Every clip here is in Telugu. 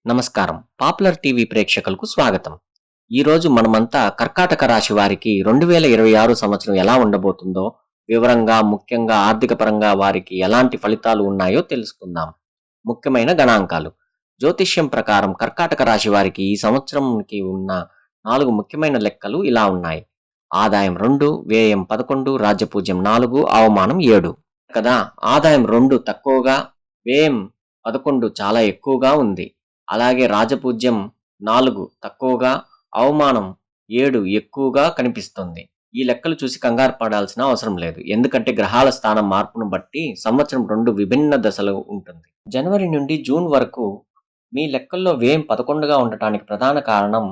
నమస్కారం. పాపులర్ టీవీ ప్రేక్షకులకు స్వాగతం. ఈరోజు మనమంతా కర్కాటక రాశి వారికి 2026 సంవత్సరం ఎలా ఉండబోతుందో వివరంగా, ముఖ్యంగా ఆర్థిక పరంగా వారికి ఎలాంటి ఫలితాలు ఉన్నాయో తెలుసుకుందాం. ముఖ్యమైన గణాంకాలు. జ్యోతిష్యం ప్రకారం కర్కాటక రాశి వారికి ఈ సంవత్సరంకి ఉన్న 4 ముఖ్యమైన లెక్కలు ఇలా ఉన్నాయి. ఆదాయం 2, వ్యయం 11, రాజ్యపూజ్యం 4, అవమానం 7. కదా, ఆదాయం 2 తక్కువగా, వ్యయం 11 చాలా ఎక్కువగా ఉంది. అలాగే రాజపూజ్యం 4 తక్కువగా, అవమానం 7 ఎక్కువగా కనిపిస్తుంది. ఈ లెక్కలు చూసి కంగారు పడాల్సిన అవసరం లేదు. ఎందుకంటే గ్రహాల స్థానం మార్పును బట్టి సంవత్సరం 2 విభిన్న దశలు ఉంటుంది. జనవరి నుండి జూన్ వరకు మీ లెక్కల్లో వ్యయం 11గా ఉండటానికి ప్రధాన కారణం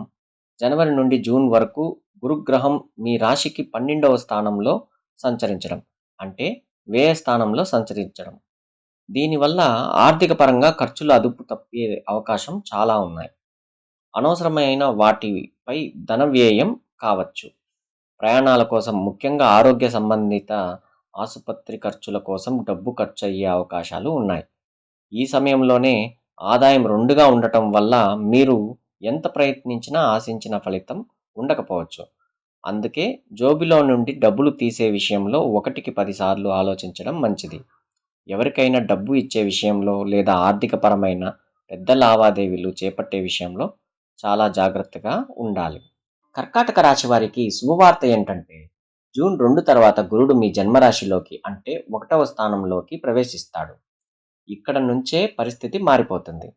జనవరి నుండి జూన్ వరకు గురుగ్రహం మీ రాశికి 12వ స్థానంలో సంచరించడం, అంటే వ్యయ స్థానంలో సంచరించడం. దీనివల్ల ఆర్థిక పరంగా ఖర్చులు అదుపు తప్పే అవకాశం చాలా ఉన్నాయి. అనవసరమైన వాటిపై ధన వ్యయం కావచ్చు. ప్రయాణాల కోసం, ముఖ్యంగా ఆరోగ్య సంబంధిత ఆసుపత్రి ఖర్చుల కోసం డబ్బు ఖర్చు అయ్యే అవకాశాలు ఉన్నాయి. ఈ సమయంలోనే ఆదాయం 2గా ఉండటం వల్ల మీరు ఎంత ప్రయత్నించినా ఆశించిన ఫలితం ఉండకపోవచ్చు. అందుకే జోబిలో నుండి డబ్బులు తీసే విషయంలో 1కి 10 సార్లు ఆలోచించడం మంచిది. ఎవరికైనా డబ్బు ఇచ్చే విషయంలో లేదా ఆర్థికపరమైన పెద్ద లావాదేవీలు చేపట్టే విషయంలో చాలా జాగ్రత్తగా ఉండాలి. కర్కాటక రాశి వారికి శుభవార్త ఏంటంటే, జూన్ 2 తర్వాత గురుడు మీ జన్మరాశిలోకి, అంటే 1వ స్థానంలోకి ప్రవేశిస్తాడు. ఇక్కడ నుంచే పరిస్థితి మారిపోతుంది.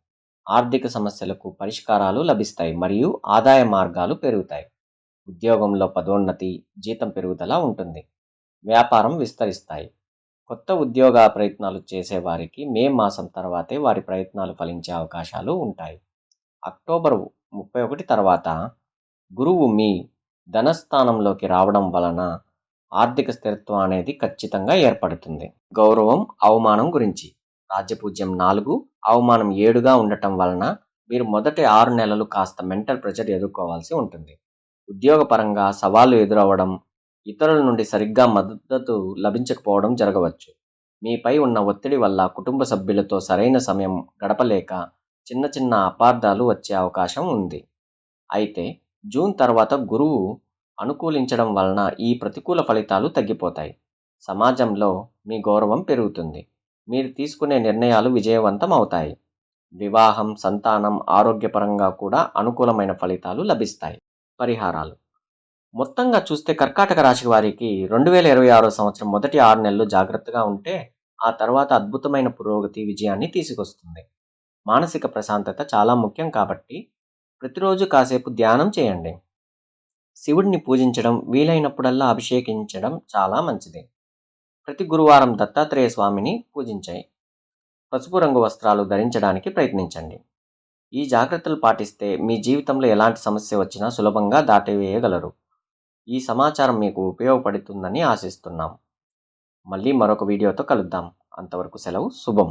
ఆర్థిక సమస్యలకు పరిష్కారాలు లభిస్తాయి మరియు ఆదాయ మార్గాలు పెరుగుతాయి. ఉద్యోగంలో పదోన్నతి, జీతం పెరుగుదల ఉంటుంది. వ్యాపారం విస్తరిస్తాయి. కొత్త ఉద్యోగ ప్రయత్నాలు చేసేవారికి మే మాసం తర్వాతే వారి ప్రయత్నాలు ఫలించే అవకాశాలు ఉంటాయి. అక్టోబర్ 31 తర్వాత గురువు మీ ధనస్థానంలోకి రావడం వలన ఆర్థిక స్థిరత్వం అనేది ఖచ్చితంగా ఏర్పడుతుంది. గౌరవం, అవమానం గురించి. రాజ్యపూజ్యం 4, అవమానం 7గా ఉండటం వలన మీరు మొదటి 6 నెలలు కాస్త మెంటల్ ప్రెషర్ ఎదుర్కోవాల్సి ఉంటుంది. ఉద్యోగపరంగా సవాళ్లు ఎదురవ్వడం, ఇతరుల నుండి సరిగ్గా మద్దతు లభించకపోవడం జరగవచ్చు. మీపై ఉన్న ఒత్తిడి వల్ల కుటుంబ సభ్యులతో సరైన సమయం గడపలేక చిన్న చిన్న అపార్థాలు వచ్చే అవకాశం ఉంది. అయితే జూన్ తర్వాత గురువు అనుకూలించడం వలన ఈ ప్రతికూల ఫలితాలు తగ్గిపోతాయి. సమాజంలో మీ గౌరవం పెరుగుతుంది. మీరు తీసుకునే నిర్ణయాలు విజయవంతం అవుతాయి. వివాహం, సంతానం, ఆరోగ్యపరంగా కూడా అనుకూలమైన ఫలితాలు లభిస్తాయి. పరిహారాలు. మొత్తంగా చూస్తే కర్కాటక రాశి వారికి 2026 సంవత్సరం మొదటి 6 నెలలు జాగ్రత్తగా ఉంటే ఆ తర్వాత అద్భుతమైన పురోగతి, విజయాన్ని తీసుకొస్తుంది. మానసిక ప్రశాంతత చాలా ముఖ్యం కాబట్టి ప్రతిరోజు కాసేపు ధ్యానం చేయండి. శివుడిని పూజించడం, వీలైనప్పుడల్లా అభిషేకించడం చాలా మంచిది. ప్రతి గురువారం దత్తాత్రేయ స్వామిని పూజించాయి. పసుపు రంగు వస్త్రాలు ధరించడానికి ప్రయత్నించండి. ఈ జాగ్రత్తలు పాటిస్తే మీ జీవితంలో ఎలాంటి సమస్య వచ్చినా సులభంగా దాటివేయగలరు. ఈ సమాచారం మీకు ఉపయోగపడుతుందని ఆశిస్తున్నాం. మళ్ళీ మరొక వీడియోతో కలుద్దాం. అంతవరకు సెలవు. శుభం.